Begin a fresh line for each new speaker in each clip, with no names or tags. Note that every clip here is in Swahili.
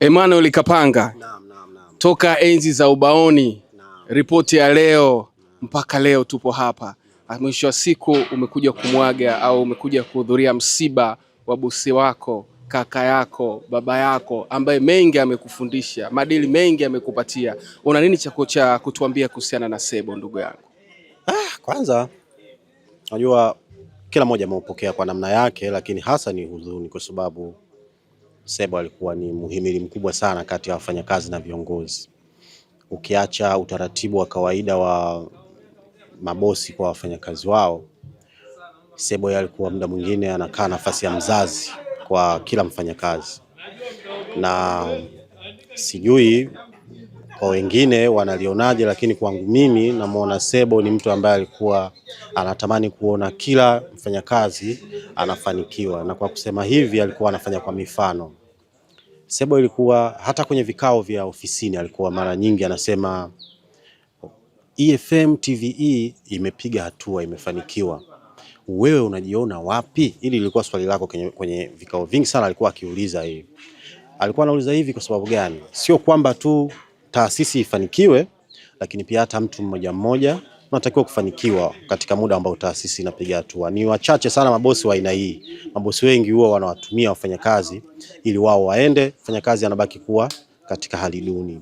Emmanuel Kapanga.
Naam.
Toka enzi za ubaoni. Ripoti ya leo mpaka leo tupo hapa. Mwisho wa siku umekuja kumwaga au umekuja kuhudhuria msiba wa bosi wako, kaka yako, baba yako ambaye mengi amekufundisha, madili mengi amekupatia. Una nini cha kutuambia kuhusiana na Sebo ndugu yangu?
Kwanza najua kila mmoja ameupokea kwa namna yake, lakini hasa ni huzuni kwa sababu Sebo alikuwa ni muhimili mkubwa sana kati ya wafanyakazi na viongozi. Ukiacha utaratibu wa kawaida wa mabosi kwa wafanyakazi wao, Sebo alikuwa muda mwingine anakaa nafasi ya mzazi kwa kila mfanyakazi. Na sijui kwa wengine wanalionaje, lakini kwangu mimi namuona Sebo ni mtu ambaye alikuwa anatamani kuona kila mfanyakazi anafanikiwa, na kwa kusema hivi alikuwa anafanya kwa mifano. Sebo ilikuwa hata kwenye vikao vya ofisini alikuwa mara nyingi anasema EFM TVE imepiga hatua, imefanikiwa. Wewe unajiona wapi? Hili lilikuwa swali lako kwenye vikao vingi sana alikuwa akiuliza hivi. Alikuwa anauliza hivi kwa sababu gani? Sio kwamba tu taasisi ifanikiwe, lakini pia hata mtu mmoja mmoja unatakiwa kufanikiwa katika muda ambao taasisi inapiga hatua. Ni wachache sana mabosi wa aina hii. Mabosi wengi huwa wanawatumia wafanyakazi ili wao waende, mfanyakazi anabaki kuwa katika hali duni.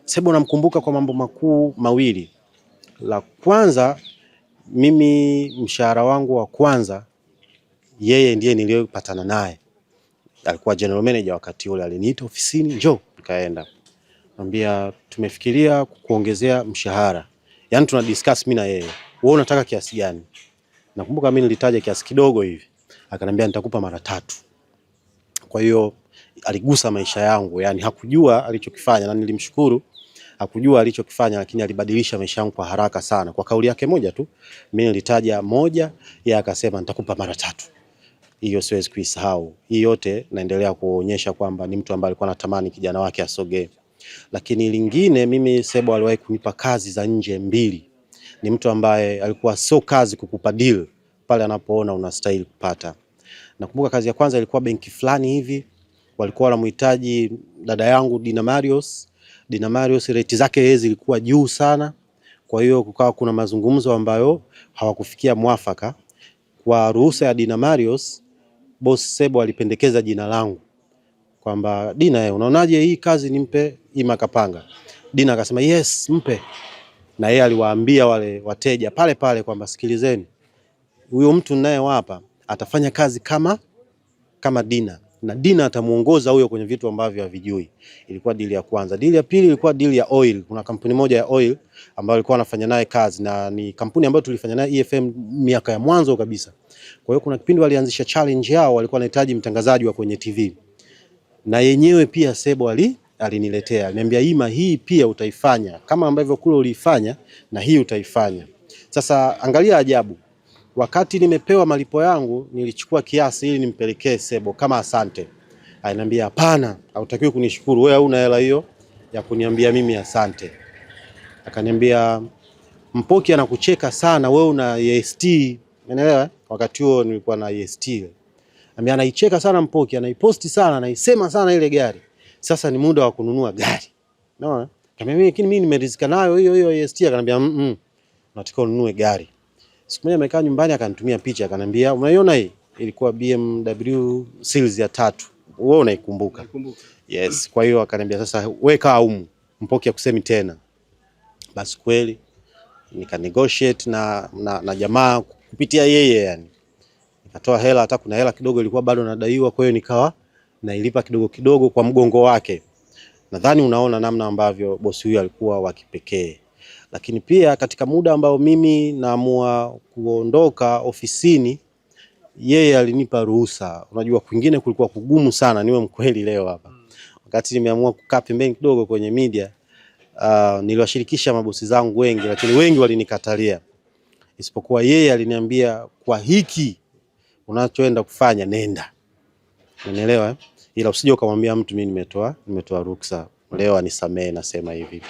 Sebo namkumbuka kwa mambo makuu mawili. La kwanza, mimi mshahara wangu wa kwanza yeye ndiye niliyopatana naye. Alikuwa general manager wakati ule, aliniita ofisini, njoo, nikaenda. Anambia tumefikiria kukuongezea mshahara. Yaani tuna discuss mimi na yeye. Wewe unataka kiasi gani? Nakumbuka mimi nilitaja kiasi kidogo hivi. Akanambia nitakupa mara 3. Kwa hiyo aligusa maisha yangu, yani hakujua alichokifanya, na nilimshukuru. Hakujua alichokifanya, lakini alibadilisha maisha yangu kwa haraka sana. Kwa kauli yake moja tu, mimi nilitaja 1, yeye akasema nitakupa mara 3. Hiyo siwezi kuisahau. Hii yote naendelea kuonyesha kwamba ni mtu ambaye alikuwa anatamani kijana wake asogee. Lakini lingine, mimi Sebo aliwahi kunipa kazi za nje 2. Ni mtu ambaye alikuwa so kazi kukupa deal pale anapoona unastahili kupata. Nakumbuka kazi ya kwanza ilikuwa benki fulani hivi, walikuwa wanamhitaji dada yangu Dina Marios. Dina Marios rate zake yeye zilikuwa juu sana. Kwa hiyo kukawa kuna mazungumzo ambayo hawakufikia mwafaka. Kwa ruhusa ya Dina Marios, boss Sebo alipendekeza jina langu. Kwamba Dina, unaonaje hii kazi nimpe Ima Kapanga? Dina akasema yes, mpe. Na yeye aliwaambia wale wateja pale pale kwamba sikilizeni, huyo mtu ninayewapa atafanya kazi kama Dina, na Dina atamuongoza huyo kwenye vitu ambavyo havijui. Ilikuwa deal ya kwanza. Deal ya pili ilikuwa deal ya oil. Kuna kampuni moja ya oil ambayo alikuwa anafanya naye kazi, na ni kampuni ambayo tulifanya naye EFM miaka ya mwanzo kabisa. Kwa hiyo kuna kipindi walianzisha challenge yao, walikuwa wanahitaji mtangazaji wa kwenye TV. Na yenyewe pia Sebo aliniletea. Aliniambia Ima, hii pia utaifanya kama ambavyo kule uliifanya, na hii utaifanya. Sasa angalia ajabu. Wakati nimepewa malipo yangu, nilichukua kiasi ili nimpelekee Sebo kama asante. Aliniambia hapana, hautakiwi kunishukuru, wewe huna hela hiyo ya kuniambia mimi asante. Akaniambia Mpoki anakucheka sana, wewe una EST. Unaelewa? Wakati huo nilikuwa na EST. Anaicheka sana Mpoki, anaiposti sana, anaisema sana ile gari. Sasa ni muda wa kununua gari. Unaona? Lakini mimi nimerizika nayo hiyo EST. Akaniambia nataka ununue gari. Siku moja amekaa nyumbani akanitumia picha, akaniambia unaiona hii? Ilikuwa BMW series ya 3. Wewe unaikumbuka?
Naikumbuka.
Yes. Kwa hiyo akaniambia sasa weka humu, Mpoki akusemi tena. Basi kweli nika negotiate na jamaa kupitia yeye yani. Nikatoa hela, hata kuna hela kidogo ilikuwa bado nadaiwa, kwa hiyo nikawa nailipa kidogo kidogo kwa mgongo wake. Nadhani unaona namna ambavyo bosi huyu alikuwa wa kipekee. Lakini pia katika muda ambao mimi naamua kuondoka ofisini, yeye alinipa ruhusa. Unajua kwingine kulikuwa kugumu sana, niwe mkweli leo hapa. Wakati nimeamua kukaa pembeni kidogo kwenye media, niliwashirikisha mabosi zangu wengi, lakini wengi walinikatalia. Isipokuwa yeye aliniambia kwa hiki unachoenda kufanya nenda. Unaelewa? Ila usije ukamwambia mtu mimi nimetoa ruksa. Leo anisamee, nasema hivi.